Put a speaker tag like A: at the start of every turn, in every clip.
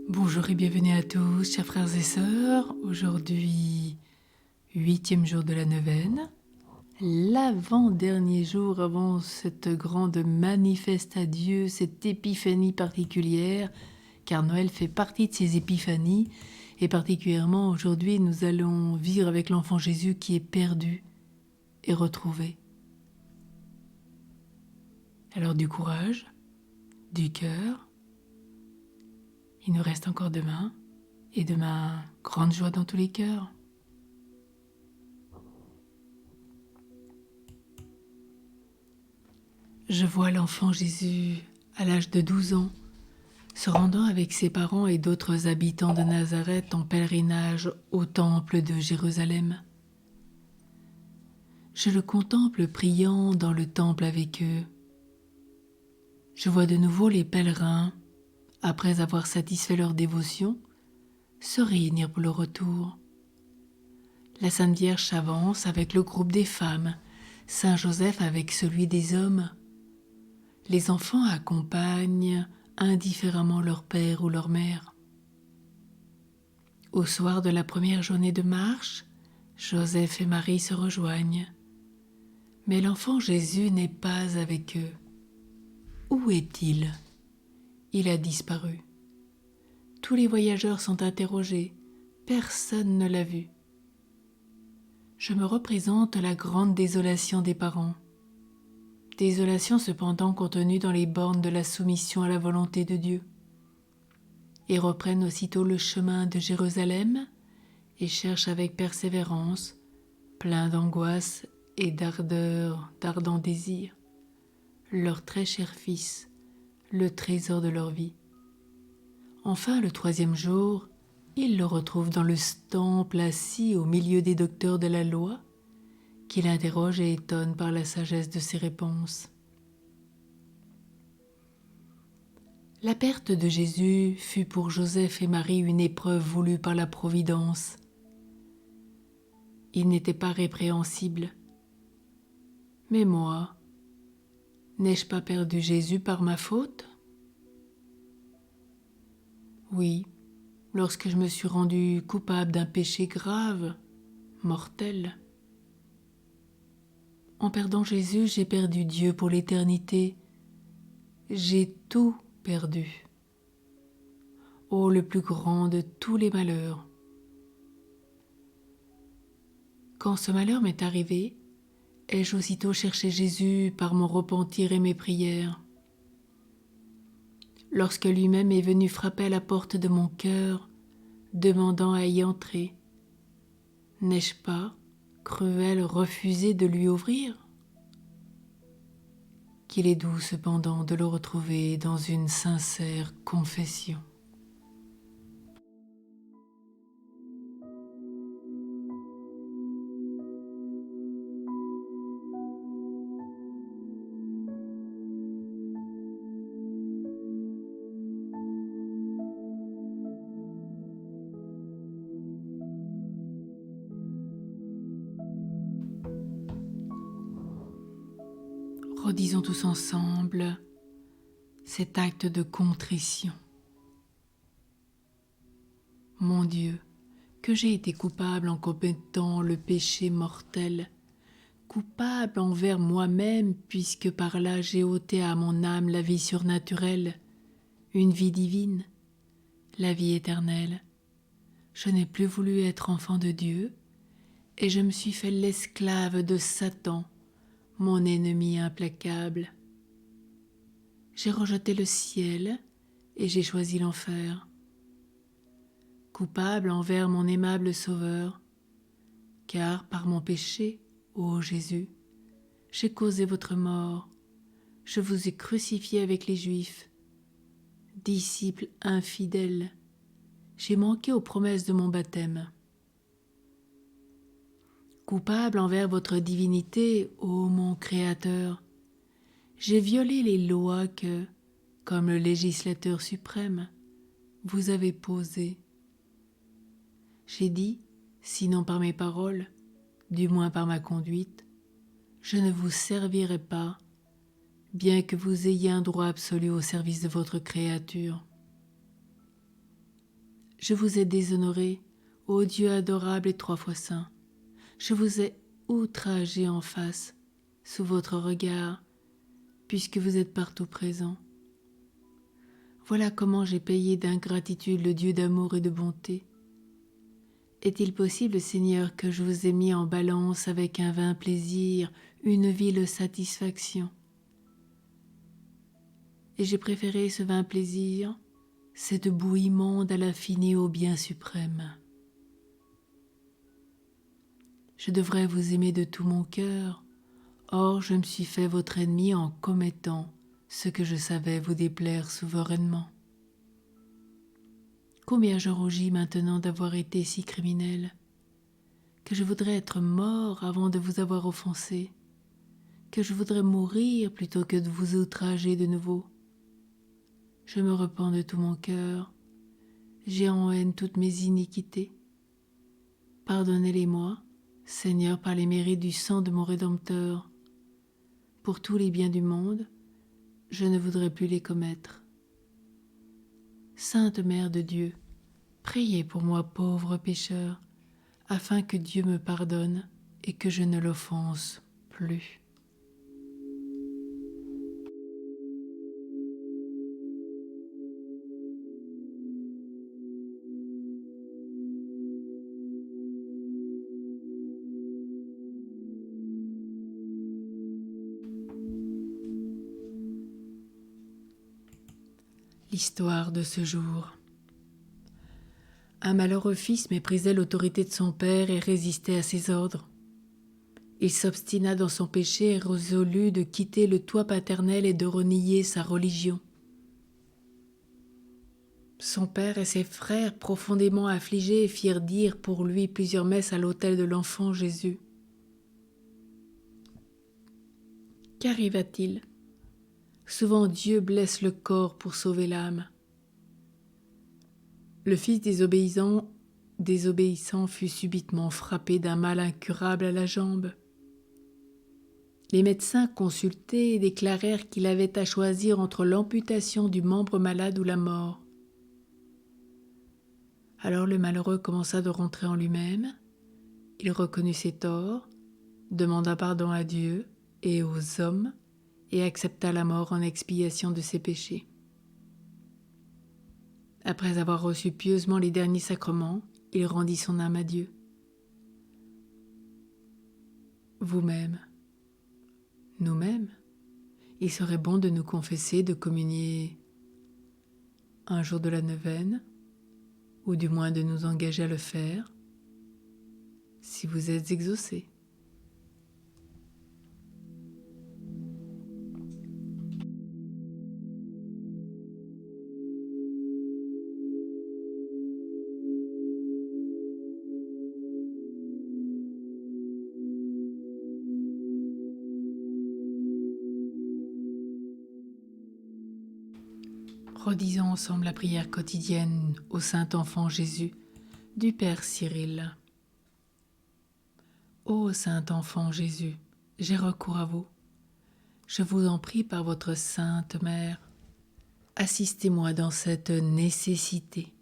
A: Bonjour et bienvenue à tous, chers frères et sœurs. Aujourd'hui, 8e jour de la neuvaine, l'avant-dernier jour avant cette grande manifeste à Dieu, cette épiphanie particulière, car Noël fait partie de ces épiphanies, et particulièrement aujourd'hui, nous allons vivre avec l'enfant Jésus qui est perdu et retrouvé. Alors du courage, du cœur, il nous reste encore demain, et demain, grande joie dans tous les cœurs. Je vois l'enfant Jésus, à l'âge de 12 ans, se rendant avec ses parents et d'autres habitants de Nazareth en pèlerinage au temple de Jérusalem. Je le contemple priant dans le temple avec eux. Je vois de nouveau les pèlerins, après avoir satisfait leur dévotion, se réunir pour le retour. La Sainte Vierge s'avance avec le groupe des femmes, Saint Joseph avec celui des hommes. Les enfants accompagnent indifféremment leur père ou leur mère. Au soir de la première journée de marche, Joseph et Marie se rejoignent. Mais l'enfant Jésus n'est pas avec eux. Où est-il ? Il a disparu. Tous les voyageurs sont interrogés. Personne ne l'a vu. Je me représente la grande désolation des parents. Désolation cependant contenue dans les bornes de la soumission à la volonté de Dieu. Ils reprennent aussitôt le chemin de Jérusalem et cherchent avec persévérance, plein d'angoisse et d'ardent désir, leur très cher Fils, le trésor de leur vie. Enfin, le 3e jour, ils le retrouvent dans le temple assis au milieu des docteurs de la loi, qui l'interrogent et étonnent par la sagesse de ses réponses. La perte de Jésus fut pour Joseph et Marie une épreuve voulue par la Providence. Ils n'étaient pas répréhensibles. Mais moi, n'ai-je pas perdu Jésus par ma faute ? Oui, lorsque je me suis rendu coupable d'un péché grave, mortel. En perdant Jésus, j'ai perdu Dieu pour l'éternité. J'ai tout perdu. Ô le plus grand de tous les malheurs. Quand ce malheur m'est arrivé, ai-je aussitôt cherché Jésus par mon repentir et mes prières. Lorsque lui-même est venu frapper à la porte de mon cœur, demandant à y entrer, n'ai-je pas, cruel, refusé de lui ouvrir ? Qu'il est doux cependant de le retrouver dans une sincère confession. Redisons tous ensemble cet acte de contrition. Mon Dieu, que j'ai été coupable en commettant le péché mortel, coupable envers moi-même puisque par là j'ai ôté à mon âme la vie surnaturelle, une vie divine, la vie éternelle. Je n'ai plus voulu être enfant de Dieu et je me suis fait l'esclave de Satan, mon ennemi implacable. J'ai rejeté le ciel et j'ai choisi l'enfer. Coupable envers mon aimable Sauveur, car par mon péché, ô Jésus, j'ai causé votre mort, je vous ai crucifié avec les Juifs. Disciple infidèle, j'ai manqué aux promesses de mon baptême. Coupable envers votre divinité, ô mon Créateur, j'ai violé les lois que, comme le législateur suprême, vous avez posées. J'ai dit, sinon par mes paroles, du moins par ma conduite, je ne vous servirai pas, bien que vous ayez un droit absolu au service de votre créature. Je vous ai déshonoré, ô Dieu adorable et 3 fois saint. Je vous ai outragé en face, sous votre regard, puisque vous êtes partout présent. Voilà comment j'ai payé d'ingratitude le Dieu d'amour et de bonté. Est-il possible, Seigneur, que je vous ai mis en balance avec un vain plaisir, une vile satisfaction? Et j'ai préféré ce vain plaisir, cette boue immonde à l'infini au bien suprême. Je devrais vous aimer de tout mon cœur, or je me suis fait votre ennemi en commettant ce que je savais vous déplaire souverainement. Combien je rougis maintenant d'avoir été si criminel, que je voudrais être mort avant de vous avoir offensé, que je voudrais mourir plutôt que de vous outrager de nouveau. Je me repens de tout mon cœur, j'ai en haine toutes mes iniquités. Pardonnez-les-moi, Seigneur, par les mérites du sang de mon Rédempteur. Pour tous les biens du monde, je ne voudrais plus les commettre. Sainte Mère de Dieu, priez pour moi, pauvre pécheur, afin que Dieu me pardonne et que je ne l'offense plus. L'histoire de ce jour. Un malheureux fils méprisait l'autorité de son père et résistait à ses ordres. Il s'obstina dans son péché et résolut de quitter le toit paternel et de renier sa religion. Son père et ses frères, profondément affligés, firent dire pour lui plusieurs messes à l'autel de l'enfant Jésus. Qu'arriva-t-il ? Souvent Dieu blesse le corps pour sauver l'âme. Le fils désobéissant fut subitement frappé d'un mal incurable à la jambe. Les médecins consultés déclarèrent qu'il avait à choisir entre l'amputation du membre malade ou la mort. Alors le malheureux commença de rentrer en lui-même. Il reconnut ses torts, demanda pardon à Dieu et aux hommes et accepta la mort en expiation de ses péchés. Après avoir reçu pieusement les derniers sacrements, il rendit son âme à Dieu. Vous-même, nous-mêmes, il serait bon de nous confesser, de communier un jour de la neuvaine, ou du moins de nous engager à le faire, si vous êtes exaucés. Redisons ensemble la prière quotidienne au Saint-Enfant Jésus du Père Cyril. Ô Saint-Enfant Jésus, j'ai recours à vous. Je vous en prie par votre Sainte Mère, assistez-moi dans cette nécessité.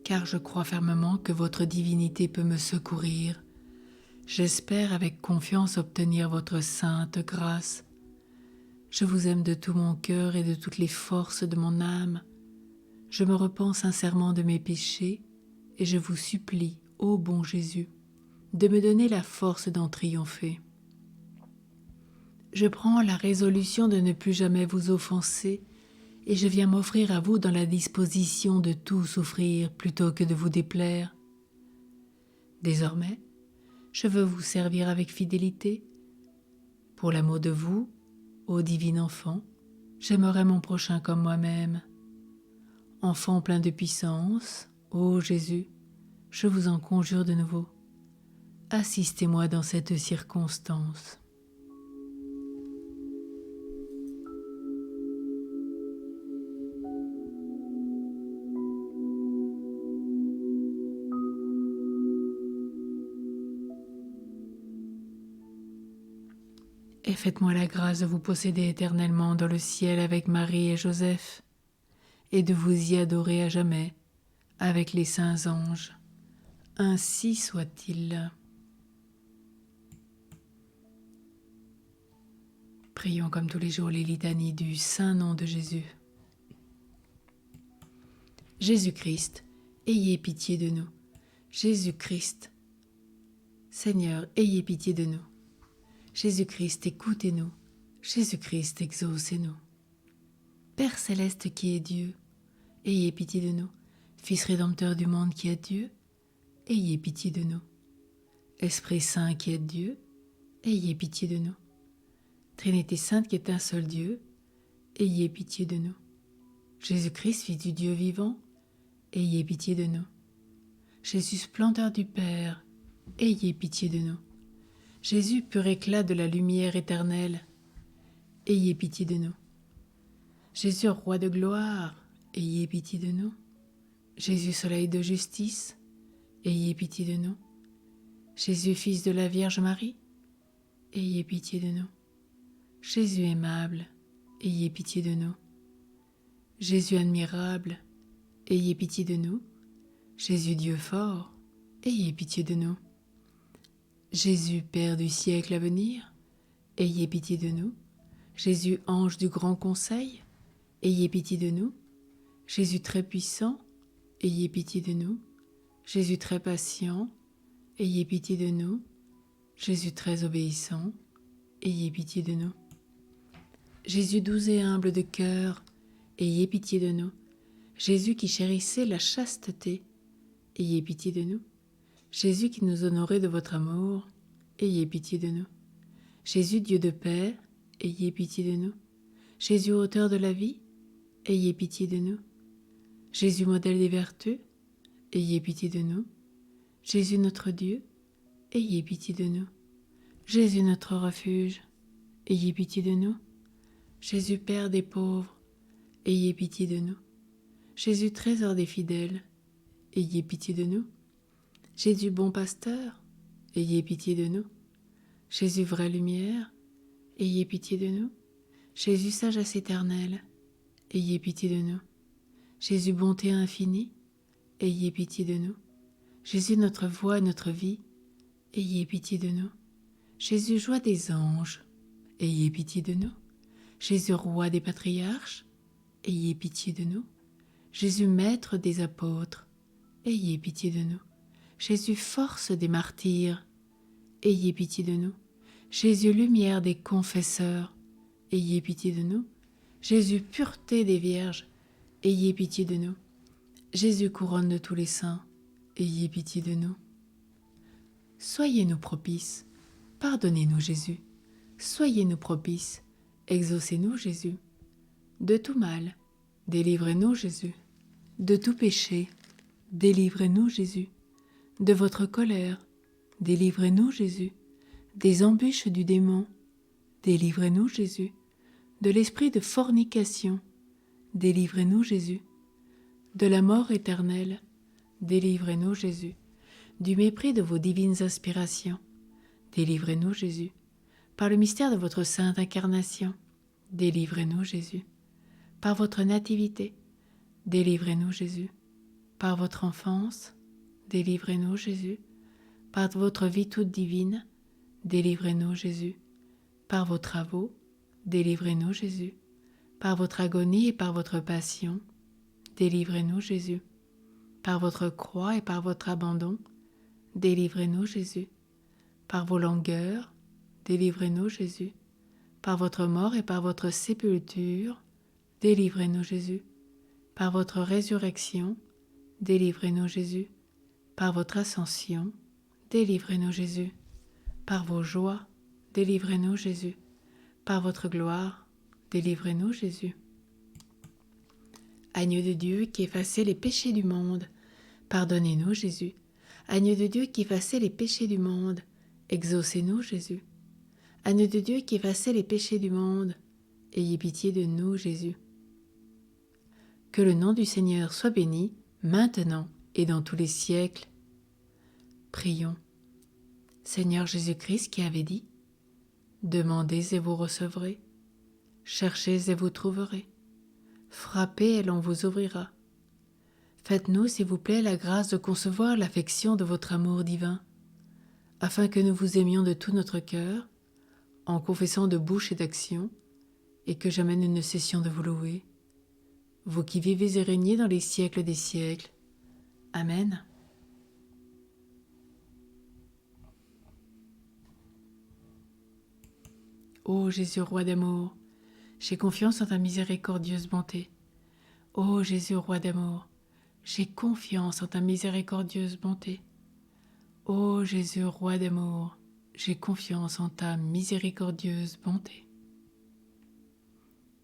A: Car je crois fermement que votre divinité peut me secourir. J'espère avec confiance obtenir votre sainte grâce. Je vous aime de tout mon cœur et de toutes les forces de mon âme. Je me repens sincèrement de mes péchés et je vous supplie, ô bon Jésus, de me donner la force d'en triompher. Je prends la résolution de ne plus jamais vous offenser et je viens m'offrir à vous dans la disposition de tout souffrir plutôt que de vous déplaire. Désormais, je veux vous servir avec fidélité. Pour l'amour de vous, ô divin enfant, j'aimerai mon prochain comme moi-même. Enfant plein de puissance, ô Jésus, je vous en conjure de nouveau. assistez-moi dans cette circonstance. Et faites-moi la grâce de vous posséder éternellement dans le ciel avec Marie et Joseph, et de vous y adorer à jamais avec les saints anges. Ainsi soit-il. Prions comme tous les jours les litanies du saint nom de Jésus. Jésus-Christ, ayez pitié de nous. Jésus-Christ, Seigneur, ayez pitié de nous. Jésus-Christ, écoutez-nous. Jésus-Christ, exaucez-nous. Père céleste qui est Dieu, ayez pitié de nous. Fils rédempteur du monde qui est Dieu, ayez pitié de nous. Esprit Saint qui est Dieu, ayez pitié de nous. Trinité Sainte qui est un seul Dieu, ayez pitié de nous. Jésus-Christ, Fils du Dieu vivant, ayez pitié de nous. Jésus, splendeur du Père, ayez pitié de nous. Jésus, pur éclat de la lumière éternelle, ayez pitié de nous. Jésus, roi de gloire, ayez pitié de nous. Jésus, soleil de justice, ayez pitié de nous. Jésus, fils de la Vierge Marie, ayez pitié de nous. Jésus aimable, ayez pitié de nous. Jésus admirable, ayez pitié de nous. Jésus Dieu fort, ayez pitié de nous. Jésus Père du siècle à venir, ayez pitié de nous. Jésus ange du grand conseil, ayez pitié de nous. Jésus très puissant, ayez pitié de nous. Jésus très patient, ayez pitié de nous. Jésus très obéissant, ayez pitié de nous. Jésus doux et humble de cœur, ayez pitié de nous. Jésus qui chérissait la chasteté, ayez pitié de nous. Jésus qui nous honorait de votre amour, ayez pitié de nous. Jésus Dieu de paix, ayez pitié de nous. Jésus auteur de la vie, ayez pitié de nous. Jésus modèle des vertus, ayez pitié de nous. Jésus notre Dieu, ayez pitié de nous. Jésus notre refuge, ayez pitié de nous. Jésus Père des pauvres, ayez pitié de nous. Jésus trésor des fidèles, ayez pitié de nous. Jésus bon pasteur, ayez pitié de nous. Jésus vraie lumière, ayez pitié de nous. Jésus sagesse éternelle, ayez pitié de nous. Jésus bonté infinie, ayez pitié de nous. Jésus notre voix et notre vie, ayez pitié de nous. Jésus joie des anges, ayez pitié de nous. Jésus roi des patriarches, ayez pitié de nous. Jésus maître des apôtres, ayez pitié de nous. Jésus force des martyrs, ayez pitié de nous. Jésus lumière des confesseurs, ayez pitié de nous. Jésus pureté des vierges, ayez pitié de nous. Jésus couronne de tous les saints, ayez pitié de nous. Soyez-nous propices, pardonnez-nous Jésus. Soyez-nous propices, exaucez-nous Jésus. De tout mal, délivrez-nous Jésus. De tout péché, délivrez-nous Jésus. De votre colère, délivrez-nous Jésus. Des embûches du démon, délivrez-nous Jésus. De l'esprit de fornication, délivrez-nous Jésus. De la mort éternelle, délivrez-nous Jésus. Du mépris de vos divines aspirations, délivrez-nous Jésus. Par le mystère de votre sainte incarnation, délivrez-nous Jésus. Par votre nativité, délivrez-nous Jésus. Par votre enfance, délivrez-nous Jésus. Par votre vie toute divine, délivrez-nous Jésus. Par vos travaux, délivrez-nous Jésus. Par votre agonie et par votre passion, délivrez-nous Jésus. Par votre croix et par votre abandon, délivrez-nous Jésus. Par vos langueurs, délivrez-nous Jésus. Par votre mort et par votre sépulture, délivrez-nous Jésus. Par votre résurrection, délivrez-nous Jésus. Par votre ascension, délivrez-nous Jésus. Par vos joies, délivrez-nous Jésus. Par votre gloire, délivrez-nous Jésus. Agneau de Dieu qui effacez les péchés du monde, pardonnez-nous Jésus. Agneau de Dieu qui effacez les péchés du monde, exaucez-nous, Jésus. Agneau de Dieu qui effacez les péchés du monde, ayez pitié de nous, Jésus. Que le nom du Seigneur soit béni, maintenant et dans tous les siècles. Prions. Seigneur Jésus-Christ qui avait dit, demandez et vous recevrez, cherchez et vous trouverez, frappez et l'on vous ouvrira. Faites-nous, s'il vous plaît, la grâce de concevoir l'affection de votre amour divin, afin que nous vous aimions de tout notre cœur, en confessant de bouche et d'action, et que jamais nous ne cessions de vous louer, vous qui vivez et régnez dans les siècles des siècles. Amen. Ô Jésus, roi d'amour, j'ai confiance en ta miséricordieuse bonté. Ô Jésus, roi d'amour, j'ai confiance en ta miséricordieuse bonté. Ô Jésus, roi d'amour, j'ai confiance en ta miséricordieuse bonté.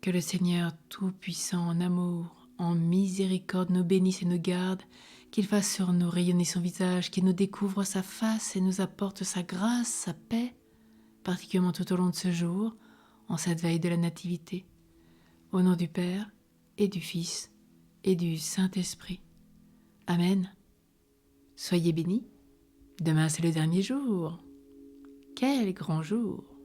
A: Que le Seigneur Tout-Puissant en amour, en miséricorde nous bénisse et nous garde, qu'il fasse sur nous rayonner son visage, qu'il nous découvre sa face et nous apporte sa grâce, sa paix, particulièrement tout au long de ce jour, en cette veille de la Nativité. Au nom du Père, et du Fils, et du Saint-Esprit. Amen. Soyez bénis. Demain c'est le dernier jour. Quel grand jour!